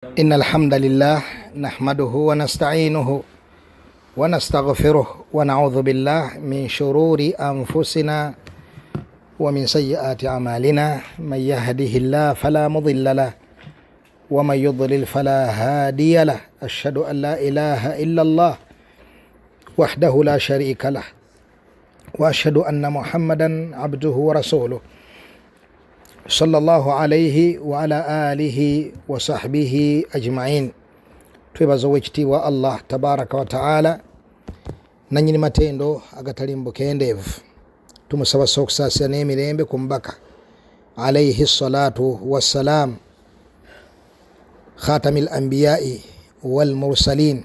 إن الحمد لله نحمده ونستعينه ونستغفره ونعوذ بالله من شرور أنفسنا ومن سيئات أعمالنا. من يهده الله فلا مضل له ومن يضلل فلا هادي له. أشهد أن لا إله إلا الله وحده لا شريك له وأشهد أن محمدا عبده ورسوله صلى الله عليه وعلى آله وصحبه أجمعين. twebaza owekitiibwa Allah tabaraka wa taala nanyini matendo agatalimbuka endeevu. Tumusaba okusaasira n'emirembe ku mubaka alayhi salatu wassalam, khatamil anbiyai wal mursalin,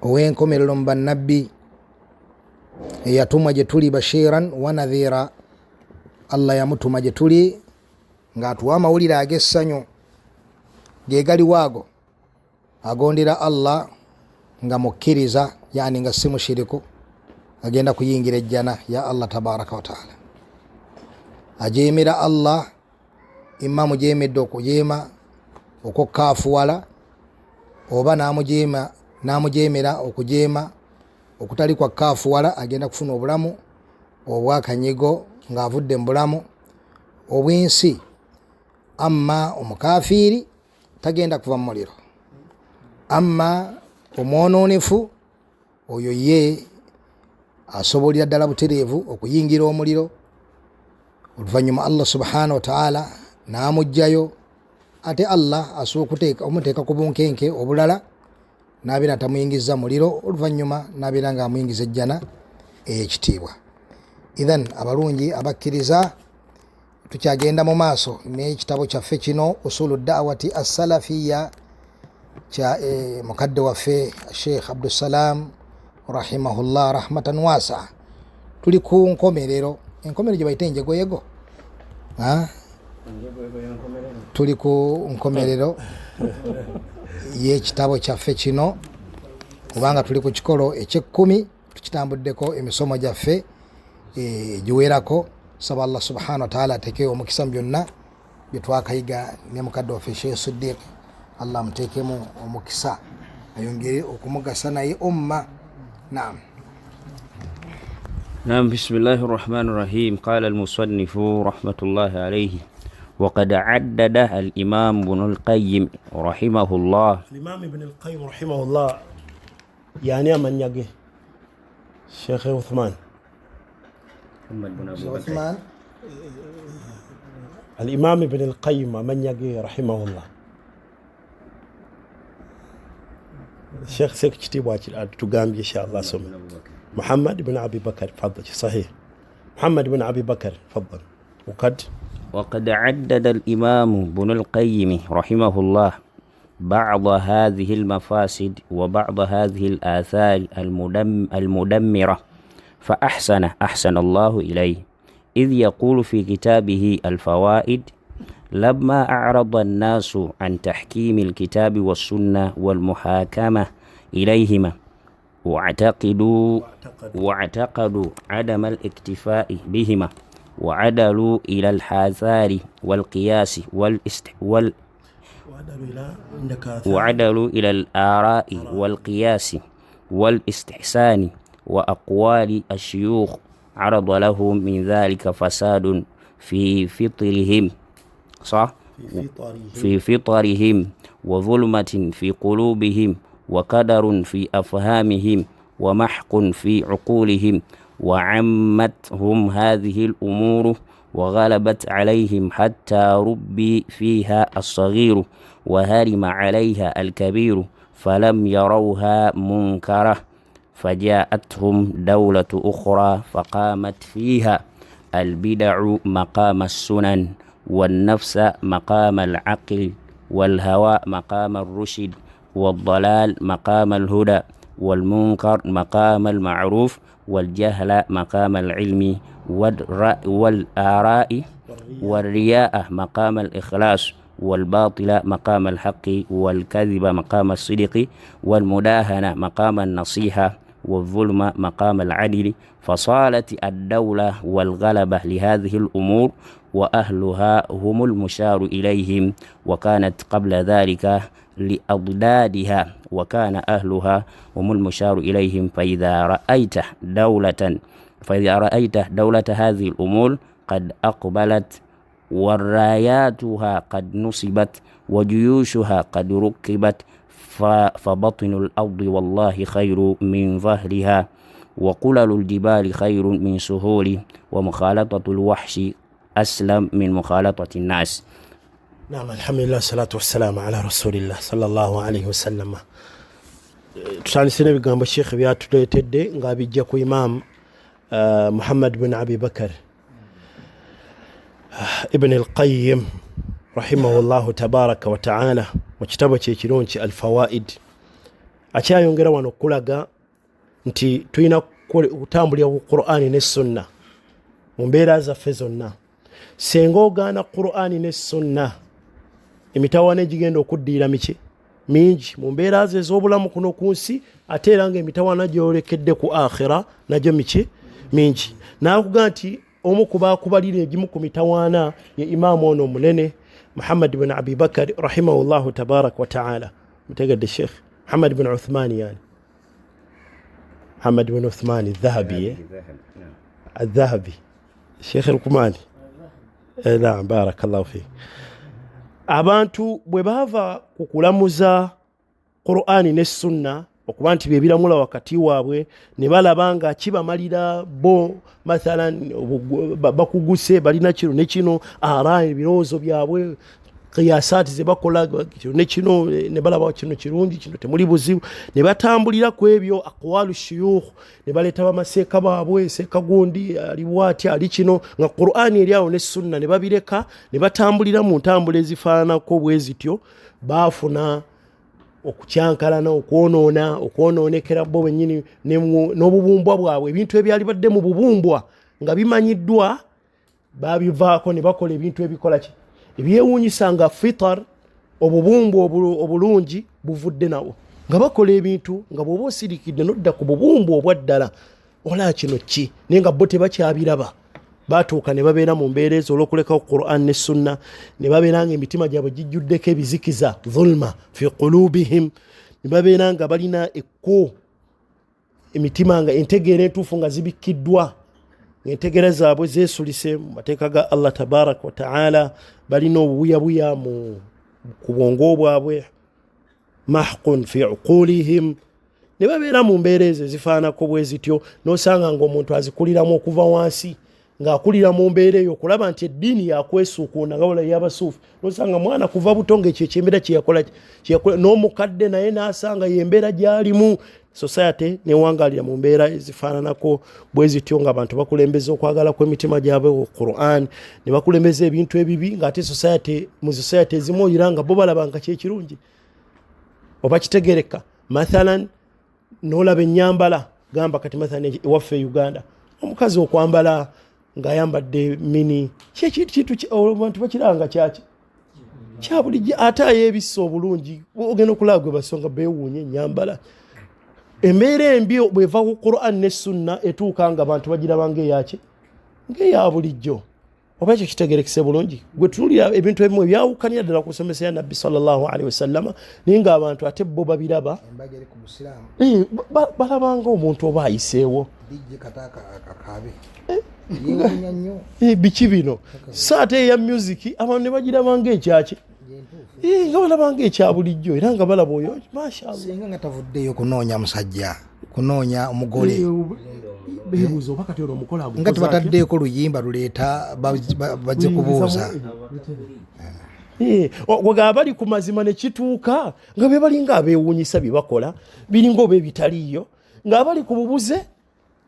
ow'enkomerero mu bannabbi eyatumwa gye tuli bashiran wa nadhira. Allah yamutuma gye tuli ng'atuwa amawulire ag'essanyu ge gali waago agondera Allah nga mukkiriza, yani nga si mushiriku, agenda kuyingira ejjana ya Allah tabaraka wa taala. Ajeemera Allah imma mujeemedde okujeema okukaafuwala, oba n'amujeemera okujeema okutali kwa kaafuwala, agenda kufuna obulamu obwakanyigo ng'avudde mu bulamu obw'ensi. Amma omukafiiri tagenda kuva mu muliro. Amma omwononefu oyo ye asobolera ddala butereevu okuyingira omuliro, oluvannyuma Allah subhanahu wa ta'ala n'amugjayo, ate Allah asobola omuteeka ku bunkenke obulala n'abeera tamuyingiza muliro, oluvannyuma n'abeera ng'amuyingiza ejjana ey'ekitiibwa. Idhan abalungi abakkiriza, tukyagenda mu maaso n'ekitabo kyaffe kino usulu da'wati as-salafiyya kya mukadde waffe Sheikh Abdussalam rahimahullah rahmatan wasa. Tuli ku nkomerero, enkomerero gye bayita enjegoyego, tuli ku nkomerero y'ekitabo kyaffe kino, kubanga tuli ku kikolo eky'ekkumi, tukitambuddeko emisomo gyaffe giwerako. Saba Allah subhanahu wa ta'ala ateekewo omukisa mu byonna bye twakayiga ne mukadde waffe Sheikh Siddiq. Allah muteekemu omukisa, ayongere okumugasa naye umma. نعم. بسم الله الرحمن الرحيم. قال المصنف رحمة الله عليه: وقد عدد الإمام ابن القيم رحمه الله. الإمام ابن القيم رحمه الله يعني من يجي الشيخ عثمان الإمام ابن القيم من يجي رحمه الله. الشيخ سيكتي واجل تقام إن شاء الله سمع محمد بن أبي بكر تفضل. صحيح، محمد بن أبي بكر تفضل. وقد عدد الإمام ابن القيم رحمه الله بعض هذه المفاسد وبعض هذه الآثار المدمرة فأحسن الله إليه، إذ يقول في كتابه الفوائد: لما أعرض الناس عن تحكيم الكتاب والسنة والمحاكمة إليهما واعتقدوا عدم الاكتفاء بهما وعدلوا إلى الآثار والقياس وعدلوا إلى الآراء والقياس والاستحسان وأقوال الشيوخ، عرض لهم من ذلك فساد في فطرهم وظلمة في قلوبهم وقدر في أفهامهم ومحق في عقولهم، وعمتهم هذه الأمور وغلبت عليهم حتى ربي فيها الصغير وهرم عليها الكبير، فلم يروها منكرة، فجاءتهم دولة أخرى فقامت فيها البدع مقام السنن، والنفس مقام العقل، والهوى مقام الرشد، والضلال مقام الهدى، والمنكر مقام المعروف، والجهل مقام العلم، والآراء والرياء مقام الإخلاص، والباطل مقام الحق، والكذب مقام الصدق، والمداهنة مقام النصيحة، والظلم مقام العدل. فصالت الدولة والغلبة لهذه الأمور وأهلها هم المشار إليهم، وكانت قبل ذلك لأضدادها وكان أهلها هم المشار إليهم. فإذا رأيت دولة هذه الأمور قد أقبلت وراياتها قد نصبت وجيوشها قد ركبت فبطن الأرض والله خير من ظهرها، وقلل الجبال خير من سهول، ومخالطة الوحش أسلم من مخالطة الناس. نعم، الحمد لله والصلاة والسلام على رسول الله صلى الله عليه وسلم. tutandise n'ebigambo Sheikh byatuleetedde nga bijja ku Imam Muhammad bin Abi Bakar Ibn al-Qayyim rahimahullahu tabaraka wa ta'ala mu kitabo kye kirungi Al-Fawaid. Akyayongera wano okulaga nti tulina kutambulira ku Qur'ani ne Sunna mu mbeera zaffe zonna. Senga ogaana Qur'ani ne Sunna, emitawaana egigenda okuddiira mingi mu mbeera ze ez'obulamu kuno ku nsi, ate era ng'emitawaana gyolekedde ku akhira nagyo mingi. N'akugamba nti omu ku baakubalira egimu ku mitawaana ye imaamu ono omunene Muhammad bin Abi Bakar rahimahullahu tabarak wa ta'ala. Mutegedde Sheikh Muhammad bin Uthman, yani Muhammad bin Uthman الذهبي الذهبي Sheikh al-Kumani. Naam, barakallahu fi. Abantu bwe bava kukulamuza Qur'ani ne Sunna okuba nti byebiramula wakati waabwe, ne balaba nga kibamalira bo, mathalan bakuguse balina kino ne kino, ebirowoozo byabwe, qiyasaati ze bakola kino ne kino, ne balaba kino kirungi, kino temuli buzibu, ne batambulira ku ebyo aqwalu shuyukh, ne baleeta bamaseeka baabwe, seeka gundi ali bwati ali kino, nga Qur'ani eri awo ne Sunna ne babireka, ne batambulira mu ntambula ezifaananako bwe zityo. Baafuna okukyankalana, okwonoonekera bo bennyini n'obubumbwa bwabwe. Ebintu ebyali badde mu bubumbwa nga bimanyiddwa babivaako ne bakola ebintu ebikola ki ebyewuunyisa, nga fitar, obubumbwa obulungi buvudde nawo, nga bakola ebintu nga bw'oba osirikidde n'odda ku bubumbwa obwaddala olaba kino ki, naye nga bo tebakyabiraba. Baatuuka ne babeera mu mbeera ezo olw'okulekawo Qur'an ne Sunna, ne babeera nga emitima gyabwe gijjuddeko ebizikiza, dhulma fi qulubihim, ne babeera nga balina ekko, emitima nga entegeera entuufu nga zibikkiddwa, entegeera zaabwe zeesulise mu mateeka ga Allah tabaraka wa ta'ala, balina obubuyabuya ku bwongo bwabwe, mahqun fi uqulihim, ne babeera mu mbeera ezo ezifaanako bwe zityo, n'osanga ng'omuntu azikuliramu okuva wansi, ng'akulira mu mbeera eyo okulaba nti eddiini yakwesuukuuna nga wala y'abasuufi, n'osanga mwana kuva buto ng'ekyo ekyembeera kyeyakola, n'omukadde naye n'asanga y'embeera gy'alimu. Society newangaalira mu mbeera ezifaananako bwe zityo, ng'abantu bakulembeza okwagala kw'emitima gyabwe ku Qur'an, ne bakulembeza ebintu ebibi, ng'ate mu society ezimu oyira nga bo balaba nga kyekirungi oba kitegereka. Mathalan n'olaba ennyambala, gamba kati mathalan ewaffe e Uganda, omukazi okwambala ng'ayambadde mini, kintu abantu bakiranga kyaki kya bulijjo, ate ayeebissa obulungi, ogenda okulaba gwe basonga beewuunye ennyambala. Embeera embi bw'eva ku Qur'an ne Sunna etuuka nga abantu bagiraba ng'eya bulijjo. Oba ekyo kitegerekese bulungi, gwe tunulira ebintu ebimu ebyawukanya ddala ku nsomesa ya Nabbi sallallahu alaihi wasallam, naye ng'abantu ate bo babiraba balaba ng'omuntu oba ayiseewo biki bino. So ate eya music abantu ne bagiraba ng'ekyaki, nga balaba ng'ekya bulijjo, era nga balaba oyo mashallah. Singa nga tavuddeyo kunoonya musajja, kunoonya omugole, beebuuza oba kati olwo omukola agukoza nga tebataddeeko luyimba luleeta bajje kubuuza. Wega bali ku mazima ne kituuka nga be balinga abeewuunyisa bye bakola biringa oba ebitaliiyo, ng'abali ku bubuze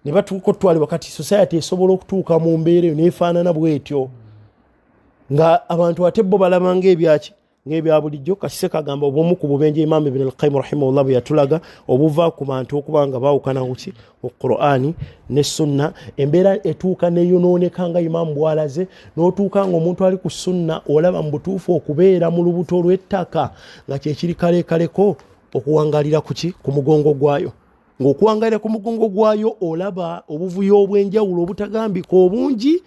ne batuuka otwale wakati society esobola okutuuka mu mbeera eyo neefaanana bw'etyo, nga abantu ate bo balaba ng'ebya bulijjo. Kasise kagamba obumu ku bubenje Imam Ibn al-Qayyim rahimahullah bwe yatulaga obuva ku bantu okuba nga baawukana kuki ku Qur'ani ne Sunna, embeera etuuka neyonooneka nga Imam bw'alaze, n'otuuka ng'omuntu ali ku Sunna olaba mu butuufu okubeera mu lubuto lw'ettaka nga kyekiri kalekaleko okuwangalira kuki ku mugongo gwayo, ng'okuwangalira ku mugongo gwayo olaba obuvuyo obw'enjawulo obutagambika obungi,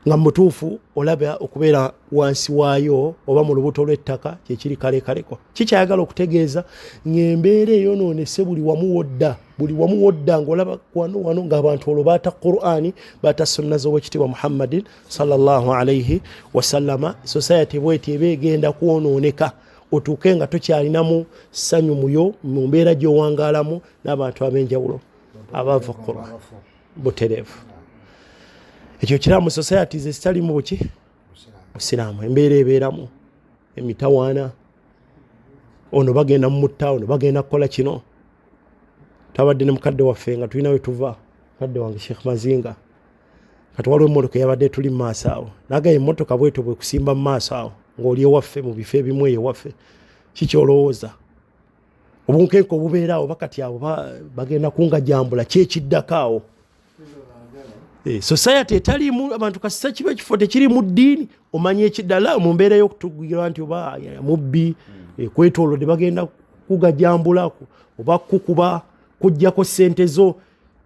nga mutuufu olaba okubeera wansi waayo oba mu lubuto lw'ettaka kyekiri kalekaleko. Kikyayagala okutegeeza ng'embeera eyonoonese buli wamu wodda ng'olaba wano ng'abantu olwo baata Qur'ani baata sunna z'Oweekitiibwa Muhammadin sallallahu alayhi wasallama. Society bw'eti eba egenda kwonooneka otuuke nga tokyalinamu ssanyu muyo mu mbeera gy'owangaalamu n'abantu ab'enjawulo abava Qur'an butereevu. Ekyo kiramu societies ezitalimu buki busiraamu, embeera ebeeramu emitawaana, ono bagenda mu mutta, ono bagenda kukola kino. Tabadde ne mukadde waffe nga tulina we tuva, mukadde wange Sheikh Mazinga, kati waliwo emmotoka yabadde tuli mu maaso awo, nagaye emmotoka bwetyo bwe kusimba mu maaso awo ng'oli ewaffe mu bifo ebimu ewaffe, kikyolowooza obunkenke obubeera awo bakati abo bagenda kungajambula kyekiddako awo. Society etalimu abantu kasita kiba ekifo tekiri mu ddiini omanye ekiddala mu mbeera y'okutugirwa nti oba mubbi kwetoolodde bagenda kugajambulako oba kukuba kujjako ssente zo,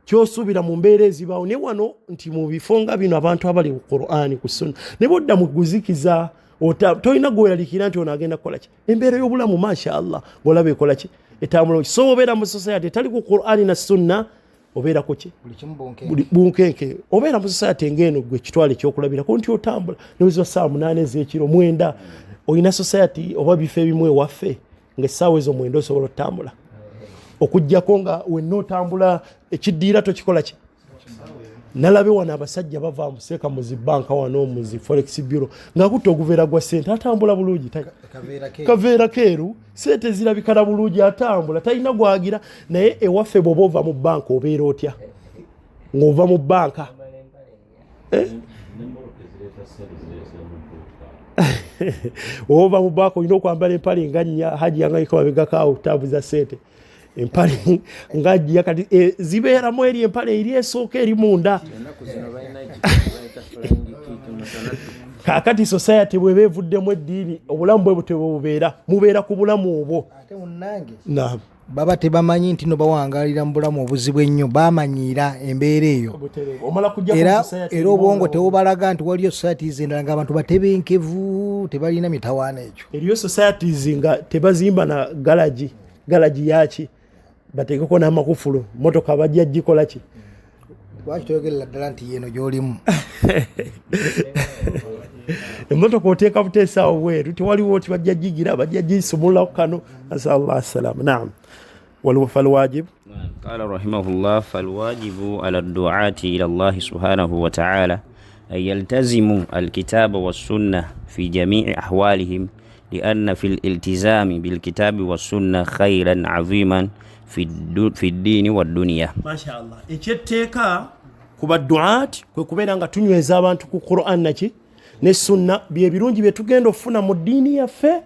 kyosuubira mu mbeera ezibaawo. Ne wano nti mu bifo nga bino abantu abali ku Qur'ani ku sunna ne bodda mu guzikiza tolina gweralikira nti ono agenda kukola ki. Embeera y'obulamu masha Allah ng'olaba ekola ki etambula. So obeera mu society etali ku Qur'ani na sunna obeera kuki buli bunkenke. Obeera mu society ng'eno gwe kitwale ekyokulabirako nti otambula n'oziba saa 8 ez'ekiro 9 olina society oba bifo ebimu ewaffe ng'essaawa ezo 9 osobola otambula okuggyako nga wenna otambula ekiddiira tokikola ki. Nalabe wano abasajja bava museeka mu zibbanka wano mu zi forex bureau ng'akutta oguveera gwa ssente atambula bulungi, kaveera keeru, ssente zirabikala bulungi, atambula talina gwagira. Naye ewaffe bw'oba ova mu bbanka obeera otya ng'ova mu bbanka? Ova mu bbanka olina okwambala empale nga nnya haji yangayika mabegakaawo okutambuza ssente. Empale ngajja kati zibeeramu eri empale eri esooka eri munda. Kakati society bw'eba evuddemu eddiini obulamu bwe butyo bubeera mubeera ku bulamu obwo. Ate munnange baba tebamanyi nti no bawangalira mu bulamu obuzibu ennyo, bamanyiira embeera eyo. Era obwongo tebubalaga nti waliyo societies endala ng'abantu batebenkevu tebalina mitawaana ekyo. Eriyo societies nga tebazimba na galaji yaki bateekeko n'amakufulu motoka bajja gikola ki. Lwaki toyogerera ddala nti yeeno gy'olimu? Emmotoka oteeka buteesaawo bweru tewaliwo ti bajja gigira bajja gisumulako kano. Asallallahu salama. Naam. فالواجب قال رحمه الله فالواجب على الدعاة إلى الله سبحانه وتعالى أن يلتزموا الكتاب والسنة في جميع أحوالهم لأن في الالتزام بالكتاب والسنة خيرا عظيما في الدين والدنيا. ما شاء الله. Ekyeteeka ku badduaati kwe kubeera nga tunyweza abantu ku Qur'an naki ne sunna bye birungi bye tugenda ofuna mu ddiini yaffe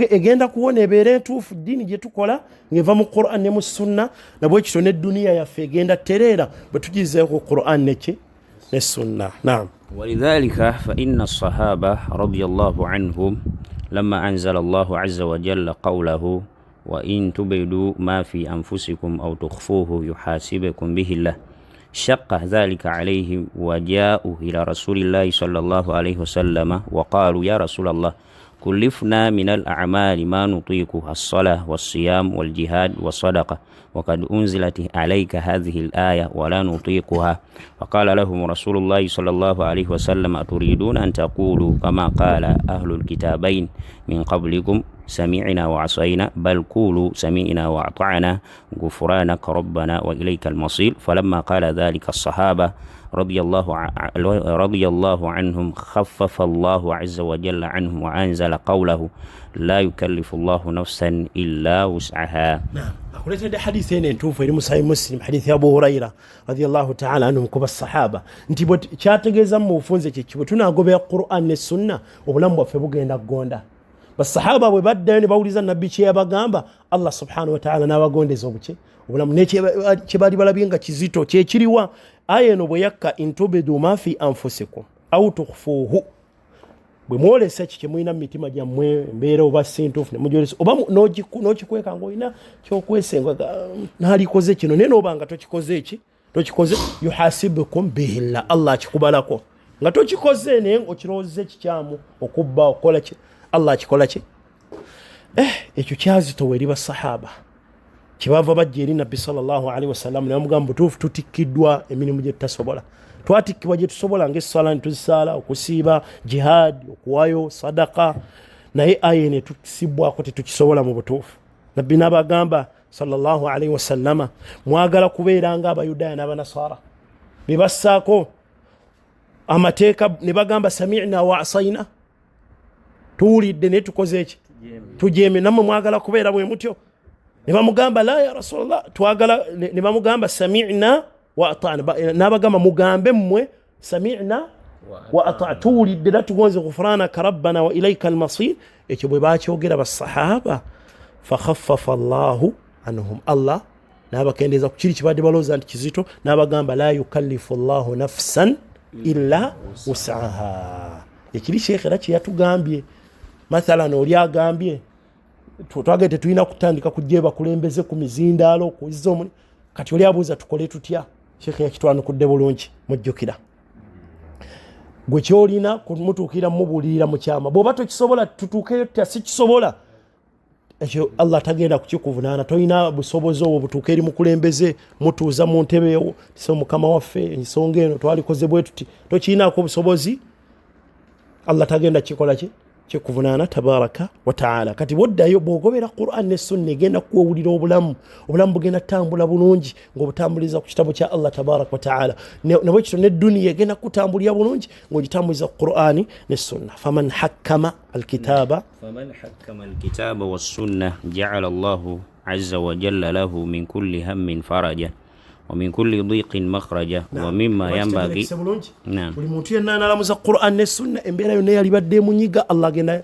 egenda kuwona ebeera entuufu ddiini gye tukola ng'eva mu Qur'an ne mu sunna na bwe kityo n'edduniya yaffe egenda tereera bwe tugizeeko ku Qur'an naki ne sunna. Naam. ولذلك فإن الصحابة رضي الله عنهم لما أنزل الله عز وجل قوله وإن تبدوا ما في أنفسكم أو تخفوه يحاسبكم به الله شق ذلك عليهم وجاءوا إلى رسول الله صلى الله عليه وسلم وقالوا يا رسول الله كلفنا من الأعمال ما نطيق الصلاة والصيام والجهاد والصدقة وقد أنزلت عليك هذه الآية ولا نطيقها. فقال لهم رسول الله صلى الله عليه وسلم أتريدون أن تقولوا كما قال أهل الكتابين من قبلكم سمعنا وعصينا بل قولوا سمعنا وأطعنا غفرانك ربنا وإليك المصير. فلما قال ذلك الصحابة رضي الله عنهم خفف الله عز وجل عنهم وأنزل قوله لا يكلف الله نفسا إلا وسعها. نعم. أقولت حديثين انتوفوا إلى صحيح مسلم حديث أبو هريرة رضي الله تعالى عنهم كبا الصحابة انتي بوت شاتجزم موفونزة تشبتنا قبل القرآن السنة وبلم بفبوجي نقوندا بالصحابة وبدأ بقول النبي شيء بقامبا الله سبحانه وتعالى نواقون دزوبتي وبلم نيجي شبادي بلا بينك تزيتو تشيريوا آية نبيك إن تبدوا ما في أنفسكم أو تخفوه bwemwole sechi kyemulina mu mitima gyammwe mbeera oba sintuufu ne mujolesa oba n'okikweka ng'olina kyokwesenga naalikoze kino naye n'oba nga tokikoze yuhasibukum bihillah Allah akikubalako nga tokikoze naye okirowooza ekikyamu okubba okola ki Allah akikola ki ekyo kyazitowa eri basahaba kibava bajja eri nabbi sallallahu alaihi wasallam ne bamugamba butuufu tutikkiddwa emirimu gye tutasobola twatikkibwa gye tusobola ng'essala netuzisaala okusiiba jihad okuwayo sadaka naye aya ne tukisibwako tetukisobola mu butuufu nabbi n'abagamba sallallahu alaihi wasallama mwagala kubeera nga abayudaaya n'abanasara be bassaako amateeka ne bagamba sami'na wa asayna tuwulidde naye tukoze eki tujeeme nammwe mwagala kubeera bwe mutyo ne bamugamba la ya rasulallah twagala ne bamugamba sami'na wa ata'na n'abagamba mugambe mmwe sami'na wa ata'na tuwulidde la tugonze ghufranaka rabbana wa ilayka almasir ekyo bwe bakyogera basahaba fakhaffafa allahu anhum Allah n'abakendeeza ku kiri kibadde balowooza nti kizito n'abagamba la yukallifu allahu nafsan illa wus'aha ekiri sheekhe era kyeyatugambye mathalan oli agambye twagete tulina kutandika kujja bakulembeze ku mizindaalo kuzizo kati oli abuuza tukole tutya sheekhe yakitwanukudde bulungi mujjukira gwe kyolina kumutuukira mubuulirira mu kyama bw'oba tokisobola tutuukeyo tutya sikisobola ekyo Allah tagenda kukikuvunaana tolina busobozi obwo butuuka eri mukulembeze mutuuza mu ntebe yo so mukama waffe ensonga eno twalikoze bwe tuti tokirinaako obusobozi Allah tagenda kikola ki kikuvunaana tabaraka wa taala kati boddayo bw'ogobera Qur'an ne Sunna egenda kuwulira obulamu bugenda tambula bulungi ng'obutambuliza ku kitabo kya Allah tabaraka wa taala nabwe kito ne duniya egenda kutambulira bulungi ng'ogitambuliza ku Qur'ani ne Sunna faman hakkama alkitaba was-sunnah ja'ala Allahu azza wa jalla lahu min kulli hammin faraja ومن كل ضيق مخرجا ومما ينبغي buli muntu yenna analamuza Qur'an ne Sunna embeera yonna yalibadde munyiga Allah agenda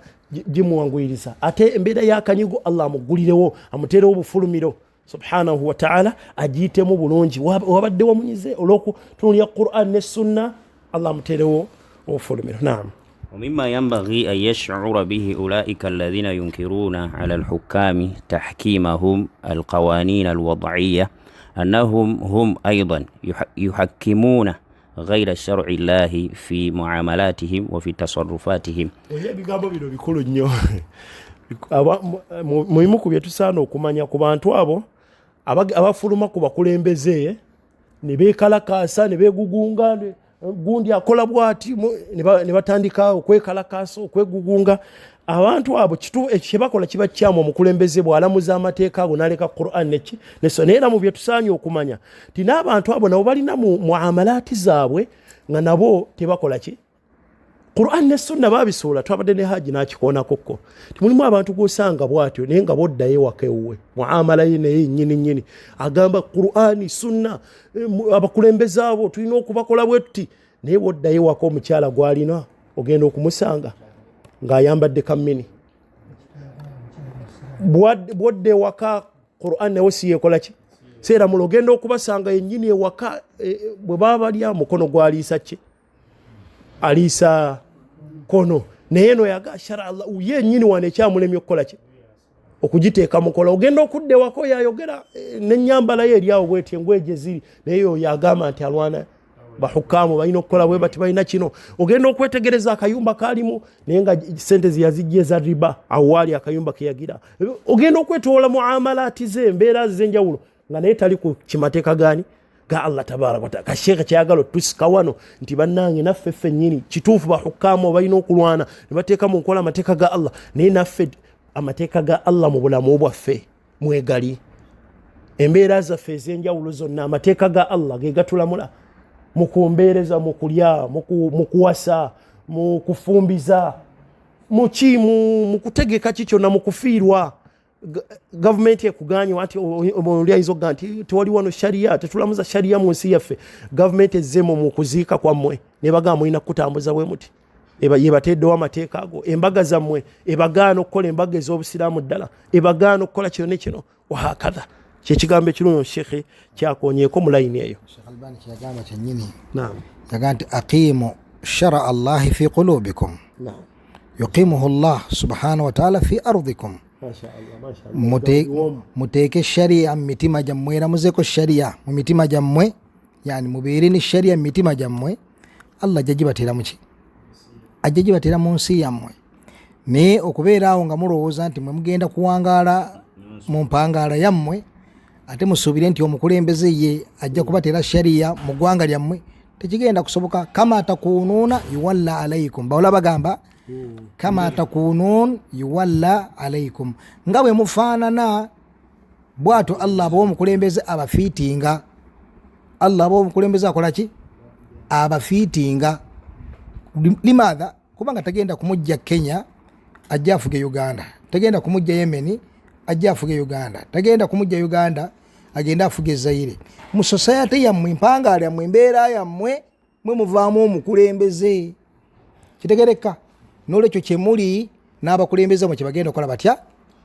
gimuwanguyiriza ate embeera y'akanyigo Allah amugulirewo amuteerewo obufulumiro subhanahu wa ta'ala agiitemu bulungi wabadde wamunyize olw'okutunuulira Qur'an ne Sunna Allah amuteerewo obufulumiro naam ومما ينبغي أن يشعر به أولئك الذين ينكرون على الحكام تحكيمهم القوانين الوضعية أنهم هم أيضا يحكمون غير شرع الله في معاملاتهم وفي تصرفاتهم ebigambo bino bikulu nnyo mulimu ku bye tusaana okumanya ku bantu abo abafuluma ku bakulembeze ne beekalakaasa ne beegugunga gundi akola bwati ne batandika okwekalakaasa okwegugunga abantu abo kitu ekibakola kiba kyamu omukulembeze bw'alamuza amateeka ago n'aleka Qur'an neki neera mu bye tusaanye okumanya ti n'abantu abo nabo balina mu muamalaati zaabwe nga nabo tebakola ki Qur'an ne Sunna babisuula twabadde ne haji n'akikoonakokko timulimu abantu g'osanga bwatyo naye nga boddayo ewaka ewuwe muamala ye naye nnyini agamba Qur'ani Sunna abakulembeze abo tulina okubakola bwe tuti naye boddayo ewaka omukyala gw'alina ogenda okumusanga ng'ayambadde kammini bwodde ewaka Qur'an nawe si yeekola ki seera mulo ogenda okubasanga yennyini ewaka bwe baba balya mukono gwaliisa ki aliisa kono naye no yaga shara Allah yennyini wane ekyamulemye okukola ki okugiteeka mukola ogenda okudda ewaka yayogera n'ennyambala ye eryawo bweti engweje ziri naye oyo agamba nti alwana bahukamu balina okukola bwe bati balina kino ogenda okwetegereza akayumba kalimu naye nga sente ziyazijje za riba awo waali akayumba keyagira ogenda okwetoola muamalaati ze embeera z'enjawulo nga naye tali ku kimateeka gani ga Allah tabaraka wa taala kasheekhe kyayagala otusika wano nti bannange naffe ffennyini kituufu bahukamu balina okulwana ne bateeka mu nkola amateeka ga Allah naye naffe amateeka ga Allah mu bulamu bwaffe mwegali embeera zaffe ez'enjawulo zonna amateeka ga Allah ge gatulamula mu kumbeereza mu kulya mu kuwasa mu kufumbiza mu kutegeka ki kyonna mu kufiirwa gavumenti ekuganye wati olyayinza okuga nti tewali wano sharia tetulamuza sharia mu nsi yaffe gavumenti ezzeemu mu kuziika kwammwe ne bagamba mulina kutambuza bwe muti yebateddewo amateeka ago embaga zammwe ebagaana okukola embaga ez'obusiraamu ddala ebagaana okukola kino ne kino wahakadha kyekigambo ekirungi shekhe kyakonyeeko mu layini eyo Sheikh Albani kyagamba kyennyini naam yaga nti aqimu shara allahi fi qulubikum naam yuqimuhu Allah subhanahu wa ta'ala fi ardikum muteeke sharia mu mitima gyammwe era muzeko sharia mu mitima gyammwe yani mubiirini sharia mu mitima gyammwe Allah ajja gibateera muki ajja gibateera mu nsi yammwe naye okubeera awo nga mulowooza nti mwe mugenda kuwangaala mu mpangaala yammwe ate musuubire nti omukulembeze ye ajja kubateera shariya mu ggwanga lyammwe tekigenda kusoboka. Kama takunuuna yuwalla alaikum, bawula bagamba kama takunuun yuwalla alaikum, nga bwe mufaanana bw'atyo Allah aba omukulembeze abafiitinga. Allah aba omukulembeze akola ki? Abafiitinga. Limaadha? Kubanga tagenda kumujja Kenya ajja afuge Uganda, tagenda kumujja Yemen ajja afuge Uganda, tagenda kumujja Uganda agenda afuge Zaire. Mu society yammwe, empangaala yammwe, embeera yammwe, mwe muvaamu omukulembeze. Kitegereka? N'olwekyo kye muli n'abakulembeze mwe kyebagenda okukola batya?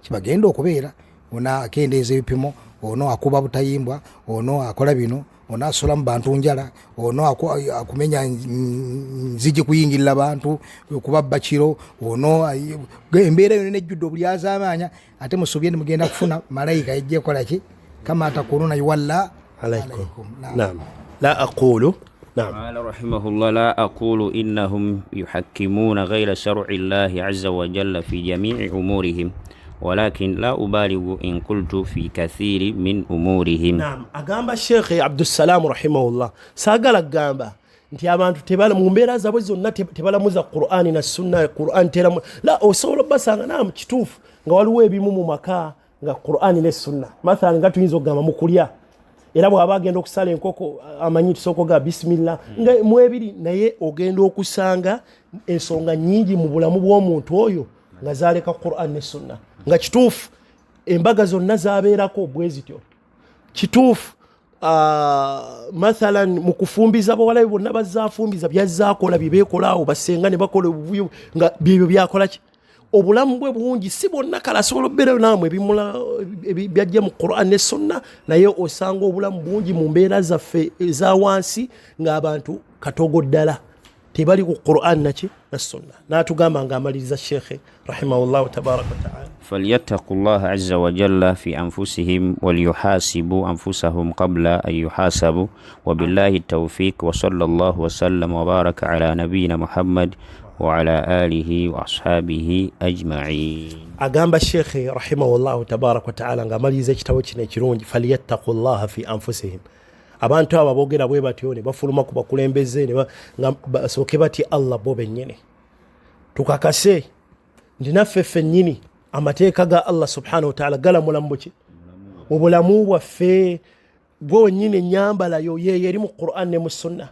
Kyebagenda okubeera. Ono akendeeza ebipimo, ono akuba butayimbwa, ono akola bino, ono asola mu bantu njala, ono akumenya nzigi kuyingirira bantu, kubabba kiro, ono embeera yonna ejjudde obulyazamaanya. Ate musuubye nti mugenda kufuna malayika ejja ekola ki? Kama takununa yuwalla alaikum. Naam. La aqulu قال رحمه الله لا أقول إنهم يحكمون غير شرع الله عز وجل في جميع أمورهم ولكن لا أبالغ إن قلت في كثير من أمورهم. نعم. أقام الشيخ عبد السلام رحمه الله ساقل أقام nti abantu tebala mu mbeera zaabwe zonna tebalamuza Qur'ani na sunna. Qur'an teramu la osobola basanga naam kituufu nga waliwo ebimu mu maka nga Qur'ani ne sunna. Mathalan nga tuyinza okugamba mu kulya era bw'aba agenda okusala enkoko amanyi tusooka ga bismillah nga mu ebiri, naye ogenda okusanga ensonga nnyingi mu bulamu bw'omuntu oyo nga zaaleka Qur'an ne sunna. Nga kituufu embaga zonna zaabeerako bwe zityo. Kituufu mathalan mu kufumbiza bawalabi bonna bazaafumbiza byazaakola byebeekolaawo basenga ne bakola obuvuyo nga byebyo byakola ki? Obulamu bwe bungi si bonna kala asobola okubeerayo naamwe byajja mu Qur'an ne sunna, naye osanga obulamu bungi mu mbeera zaffe eza wansi ng'abantu katogo ddala tebali ku Qur'an naki na sunna. N'atugamba ng'amaliriza Sheikh rahimahullahu tabaraka wa ta'ala فليتقوا الله عز وجل في أنفسهم وليحاسبوا أنفسهم قبل أن يحاسبوا وبالله التوفيق وصلى الله وسلم وبارك على نبينا محمد وعلى آله وأصحابه أجمعين. أقام الشيخ رحمه الله تبارك وتعالى ng'amaliriza ekitabo kino ekirungi فليتقوا الله في أنفسهم. Abantu abo boogera bwe batyo ne bafuluma ku bakulembeze ne basooke bati Allah bo bennyini. Tukakase ndi naffe ffennyini amateeka ga Allah subhanahu wa ta'ala galamula mu ki? Mu bulamu bwaffe gwe wennyini ennyambala yo ye eri mu Qur'an ne mu sunna.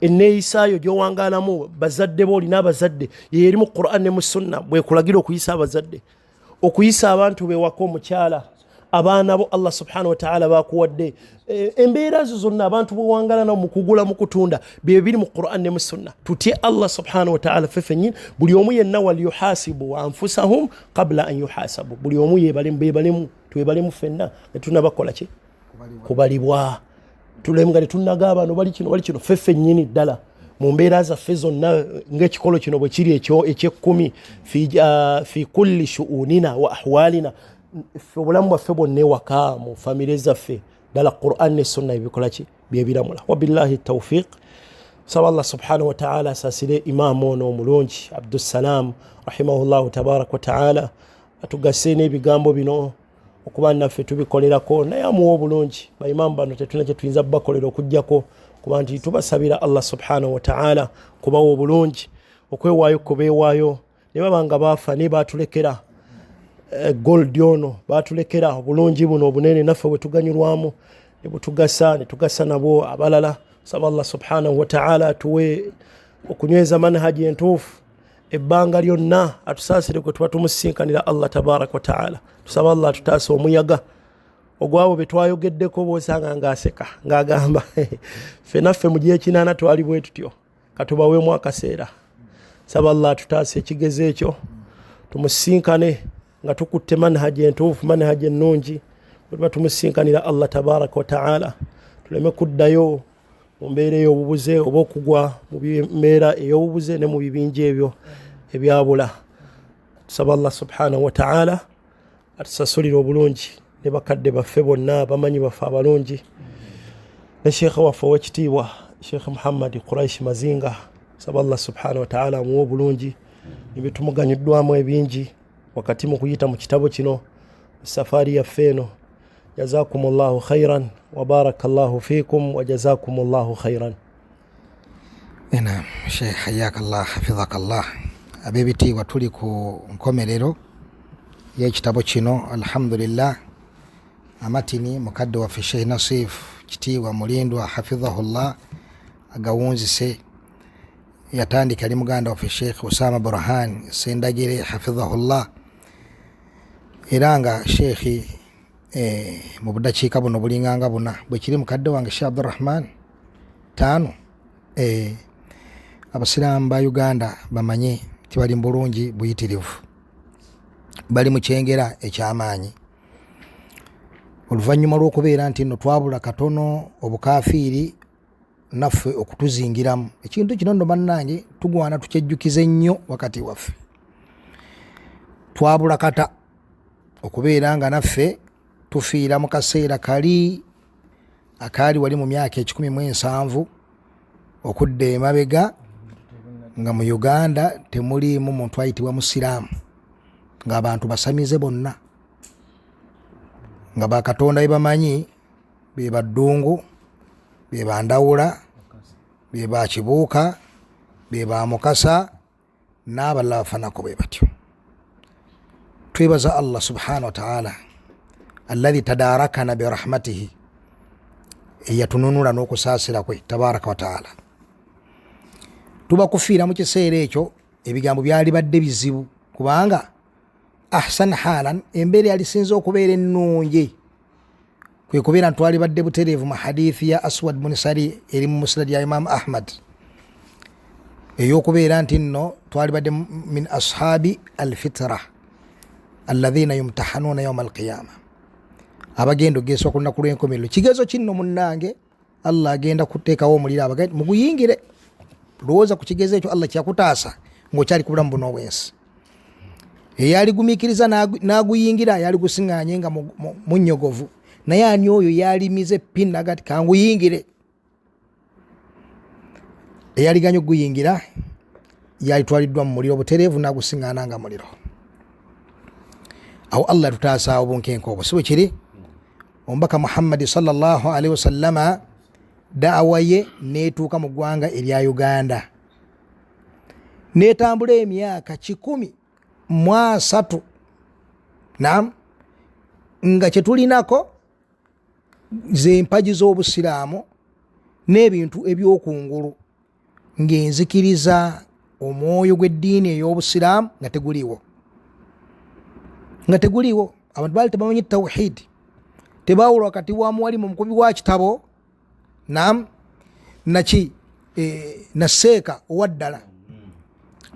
Enneeyisaayo gy'owangaalamu bazadde bo olina abazadde ye eri mu Qur'an ne mu sunna bwe kulagira okuyisa abazadde. Okuyisa abantu bewaka omukyala abaana bo Allah subhanahu wa ta'ala bakuwadde. Embeera zo zonna abantu bw'owangaala mu kugula mu kutunda bye biri mu Qur'an ne mu sunna. Tutye Allah subhanahu wa ta'ala feffe nnyini buli omu yenna waliyuhasibu anfusahum qabla an yuhasabu. Buli omu yebalemu twebalemu ffenna ne tunabakola ki? Kubalibwa. Tulemga ne tunnaga bano bali kino feffe nnyini ddala mu mbeera zaffe zonna ng'ekikolo kino bwe kiri eky'ekkumi fi kulli shu'unina wa ahwalina. Obulamu bwaffe bwonna ewaka mu famire zaffe ddala Qur'an ne sunna ebikola ki? Byebiramula. Wabillahi tawfiq. Saba Allah subhanahu wa ta'ala asaasire imaamu ono omulungi Abdussalam rahimahullahu tabaraka wa ta'ala atugase n'ebigambo bino okuba naffe tubikolerako naye amuwa obulungi. Baimaamu bano tetulina kye tuyinza bakolera okuggyako kuba nti tubasabira Allah subhanahu wa ta'ala kubawa obulungi okwewaayo kubeewaayo ne baba nga baafa ne baatulekera gold ono baatulekera obulungi buno obunene naffe bwe tuganyulwamu ne butugasa ne tugasa nabo abalala. Saba Allah subhanahu wa ta'ala tuwe okunyweza manhaji entuufu ebbanga lyonna atusaasire kwe tuba tumusinkanira Allah tabaraka wa ta'ala. Tusaba Allah tutaasa omuyaga ogwabo be twayogeddeko bw'osanga ng'aseka ng'agamba ffe naffe mu gihe kinaana twali bwe tutyo katubaweemu akaseera. Saba Allah tutaasa ekigezo ekyo tumusinkane nga tukutte manhaji entuufu manhaji ennungi bwe tuba tumusinkanira Allah tabaraka wa ta'ala. Tuleme kuddayo mu mbeera ey'obubuze oba okugwa mu mbeera ey'obubuze ne mu bibinja ebyo ebyabula. Tusaba Allah subhanahu wa ta'ala atusasulire obulungi ne bakadde baffe bonna bamanyi baffe abalungi ne sheekha waffe ow'ekitiibwa Sheikh Muhammad Quraish Mazinga saba Allah subhanahu wa ta'ala amuwe obulungi ebitumuganyiddwamu ebingi wakati mu kuyita mu kitabo kino safari yaffe eno. Jazakumullahu khairan wa barakallahu fikum wa jazakumullahu khairan. Naam, Sheikh hayakallah hafidhakallah. Abebitiibwa tuli ku nkomerero y'ekitabo kino alhamdulillah. Amatini mukadde waffe Sheikh Nasif kitiibwa mulindwa hafidhahullah agawunzise yatandika ali muganda waffe Sheikh Usama Burhan Sendagire hafidhahullah. Era nga Sheikh mu budakiika buno bulinganga buna bwe kiri mukadde wange Sheikh Abdurrahman 5 abasiraamu ba Uganda bamanye tibali mbulungi buyitirivu, bali mu kyengera ekyamaanyi oluvannyuma lw'okubeera nti nno twabula katono obukafiiri naffe okutuzingiramu. Ekintu kino nno bannange tugwana tukyejjukize nnyo wakati waffe. Twabula kata okubeera nga naffe tufiira mu kaseera kali akaali wali mu myaka 17 okudda emabega nga mu Uganda temuliimu muntu ayitibwa musiraamu, ng'abantu basamize bonna, nga bakatonda bebamanyi be baddungu, be bandawula, be bakibuuka, be bamukasa n'abalala bafanako bwe batyo. Twebaza Allah subhanahu wa ta'ala alladhi tadarakana birahmatihi, eyatununula n'okusaasira kwe tabaraka wa ta'ala. Tuba kufiira mu kiseera ekyo ebigambo byali badde bizibu kubanga ahsan halan embeera yalisinza okubeera ennungi kwe kubeera ntwali badde butereevu mu hadithi ya Aswad bin Sari eri mu musnad ya Imam Ahmad ey'okubeera nti nno twali badde min ashabi alfitra alladhina yumtahanuna yawma alqiyama, abagenda ogeswa ku lunaku lw'enkomerero. Kigezo kinno munnange Allah agenda kuteekawo omuliro abagenda muguyingire. Lowooza ku kigezo ekyo Allah kyakutaasa ng'okyali ku bulamu buno obwensi. Eyali gumiikiriza n'aguyingira yali gusiŋŋaanye nga munnyogovu, naye ani oyo yalimize ppinna agati kanguyingire. Eyaliganya okuguyingira yalitwaliddwa mu muliro butereevu n'agusiŋŋaana nga muliro. Awo Allah tutaasaawo bunkenke obwo si bwe kiri. Omubaka Muhammadi sallallahu alaihi wasallama da'awa ye neetuuka mu ggwanga erya Uganda, neetambula emyaka 13 naam, nga kyetulinako z'empagi z'obusiraamu n'ebintu ebyokungulu, ng'enzikiriza omwoyo gw'eddiini ey'obusiraamu nga teguliwo. Abantu baali tebamanyi tawhid, tebawula wakati wa muwalimu omukubi wa kitabo naam na seeka owaddala,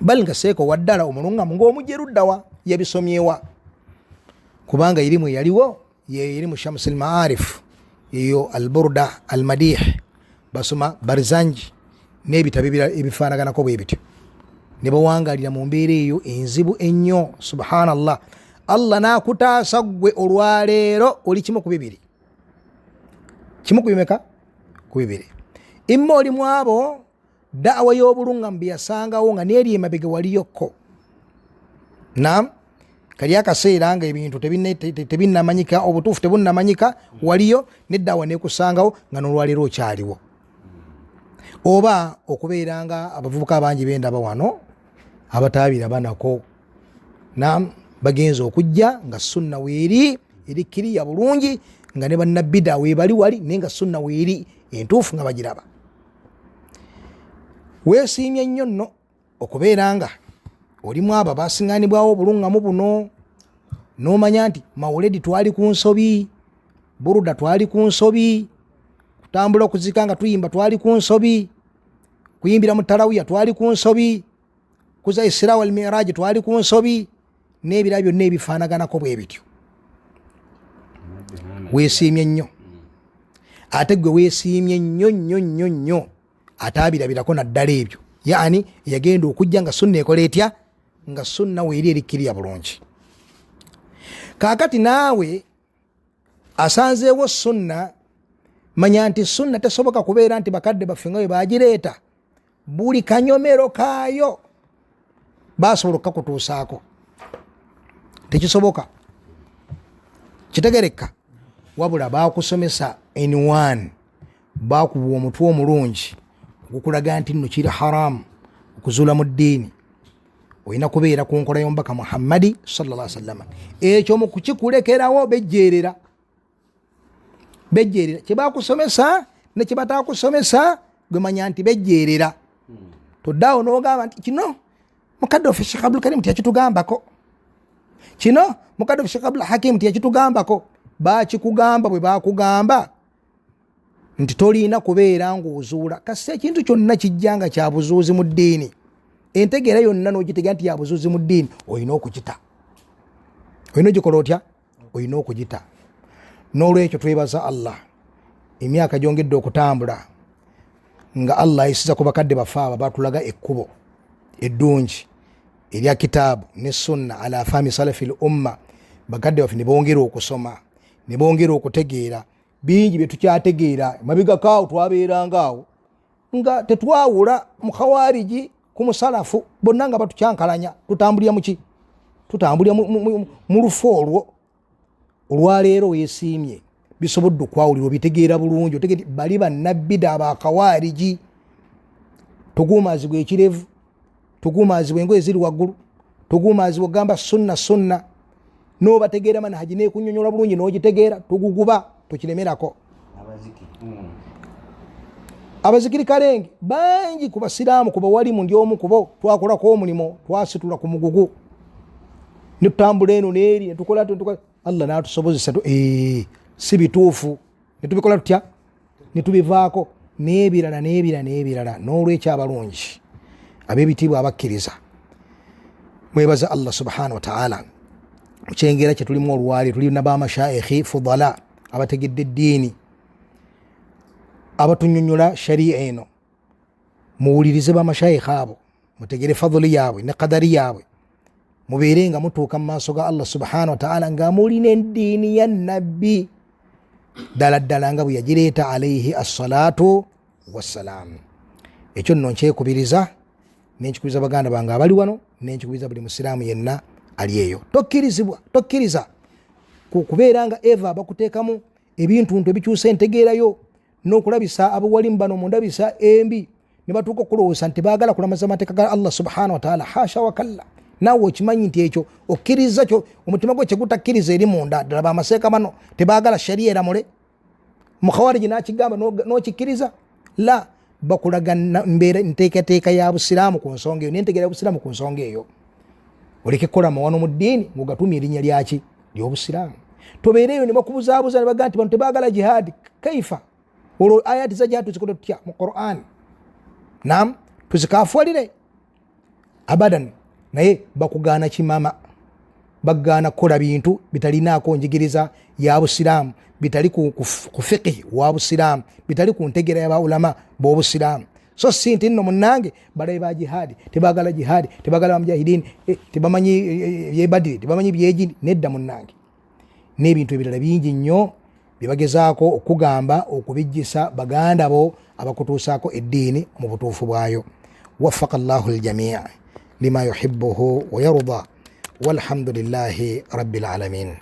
bali nga seeka owaddala omulungamu ng'omujjeruddawa yabisomyewa, kubanga irimu yaliwo ye irimu Shamsul Maarif, eyo Alburda Almadih, basoma Barzanji n'ebitabo ebifaanaganako bwe bityo, ne bawangalira mu mbeera eyo enzibu ennyo. Subhanallah, Allah n'akutaasa ggwe olwaleero oli kimu ku bibiri. Kimu ku bimeka? Ku bibiri. Imma oli mu abo da'awa y'obulungamu bye yasangawo nga n'eri emabega waliyokko. Naam, kali akaseera nga ebintu tebinnamanyika, obutuufu tebunnamanyika, waliyo n'eddawa neekusangawo nga n'olwaleero okyaliwo. Oba okubeera nga abavubuka abangi bendaba wano abataabirabanako, naam, bagenza okujja nga sunna weeri erikkiriya bulungi, nga ne bannabida weebali wali naye nga sunna weeri entuufu nga bagiraba. Weesiimye nnyo nno okubeera nga olimu abo basiŋŋaanibwawo obulungamu buno, n'omanya nti mawuledi twali ku nsobi, buruda twali ku nsobi, kutambula okuzika nga tuyimba twali ku nsobi, kuyimbira mu tarawiya twali ku nsobi, kuza Isra wal Mi'raj twali ku nsobi, n'ebirala byonna ebifaanaganako bwe bityo. Weesiimye nnyo, ate gwe weesiimye nnyo nnyo nnyo nnyo, ataabirabirako naddala ebyo, yaani yagenda okujja nga sunna ekola etya, nga sunna weeri erikkiriya bulungi. Kaakati naawe asanzeewo sunna, manya nti sunna tesoboka kubeera nti bakadde baffe nga bwe baagireeta buli kanyomero kaayo basobola okukakutuusaako. Tekisoboka, kitegereka. Wabula bakusomesa N1, bakuwa omutwe omulungi okukulaga nti nno kiri haramu okuzuula mu ddiini. Olina kubeera ku nkola y'omubaka Muhammadi sallallahu alaihi wasallam. Ekyo mu kukikulekerawo bejjeerera kyebakusomesa ne kyebatakusomesa gwe manya nti bejjeerera. Toddaawo n'ogamba nti kino mukadde waffe Sheikh Abdul Karim tiyakitugambako, kino mukadde waffe Sheikh Abdul Hakim tiyakitugambako. Bakikugamba bwe bakugamba nti tolina kubeera ng'ozuula. Kasi ekintu kyonna kijjanga kya buzuuzi mu ddiini, entegeera yonna n'ogitegeera nti ya buzuuzi mu ddiini, olina okugita. Olina ogikola otya? Olina okugita. N'olwekyo twebaza Allah, emyaka gyongedde okutambula nga Allah ayisiza ku bakadde baffe abo batulaga ekkubo eddungi erya kitaabu ne sunna ala fahmi salafil umma. Bakadde baffe ne bongera okusoma, ne bongera okutegeera bingi bye tukyategeera. Mabigakaawo twabeerangaawo nga tetwawula mu khawariji ku musalafu, bonna nga batukyankalanya. Tutambulira muki? Tutambulira mu lufo olwo. Olwaleero weesiimye bisobodde okwawulira, obitegeera bulungi, otegeera bali bannabbi abakawariji. Togumaazibwa ekirevu, togumaazibwa engoye ziri waggulu, togumaazibwa ogamba sunna n'obategeera manhaji neekunyonyola bulungi n'ogitegeera, toguguba, tokiremerako. Abazikiri kalenge bangi ku basiraamu, ku bawalimu ndi omu kubo, twakolako omulimo, twasitula ku mugugu ne tutambula eno n'eri ne tukola. Allah n'atusobozesa si bituufu ne tubikola tutya? Ne tubivaako n'ebirala. N'olwekyo abalungi ab'ebitiibwa abakkiriza, mwebaza Allah subhanahu wa ta'ala mu kyengera kye tulimu olwali. Tulina b'amashayikhi fudala abategedde eddiini, abatunyonyola sharia eno. Muwulirize b'amashayikhi abo, mutegere fadhuli yaabwe ne qadari yaabwe, mubeere nga mutuuka mu maaso ga Allah subhanahu wa ta'ala nga mulina eddiini ya nabbi ddala nga bwe yagireeta alayhi assalatu wassalamu. Ekyo nno nkyekubiriza, nenkikubiriza baganda bange abali wano, nenkikubiriza buli musiraamu yenna ali eyo. Tokkiriza kubeera nga eva bakuteekamu ebintuntu ebikyusa entegeerayo n'okulabisa abawalimu bano mu ndabisa embi, ne batuuka okulowooza nti baagala kulamaza amateeka ga Allah subhanahu wa ta'ala. Hasha wa kalla. Naawe okimanyi nti ekyo okkiriza kyo omutima gwe kyegutakkiriza eri munda. Ddala bamaseeka bano tebaagala sharia eramule, mukhawariji n'akigamba n'okikkiriza? La, bakulaga mbeera nteekateeka ya busiraamu ku nsonga eyo n'entegeera ya busiraamu ku nsonga eyo. Oleke kukola mawano mu ddiini ng'ogatumya erinnya lyaki? Ly'obusiraamu. Tobeereyo ne bakubuzaabuza ne bagamba nti bano tebaagala jihaadi. Kaifa? Olwo ayati za jihaadi tuzikola tutya mu Qur'an? Naam, tuzikaafuwalire? Abadan. Naye bakugaana kimama, bagaana kukola bintu bitalinaako njigiriza ya busiraamu, bitali ku fiqhi wa busiraamu, bitali ku ntegeera y'abaulama b'obusiraamu. So si nti nno munnange balabe ba jihaadi, tebaagala jihaadi, tebaagala bamujahidini, tebamanyi byebadiri, tebamanyi byegindi. Nedda munnange, n'ebintu ebirala bingi nnyo bye bagezaako okugamba okubijjisa baganda bo abakutuusaako eddiini mu butuufu bwayo. Waffaqa Allahu al-jamii' lima yuhibbuhu wa yarda, walhamdulillahi rabbil alamin.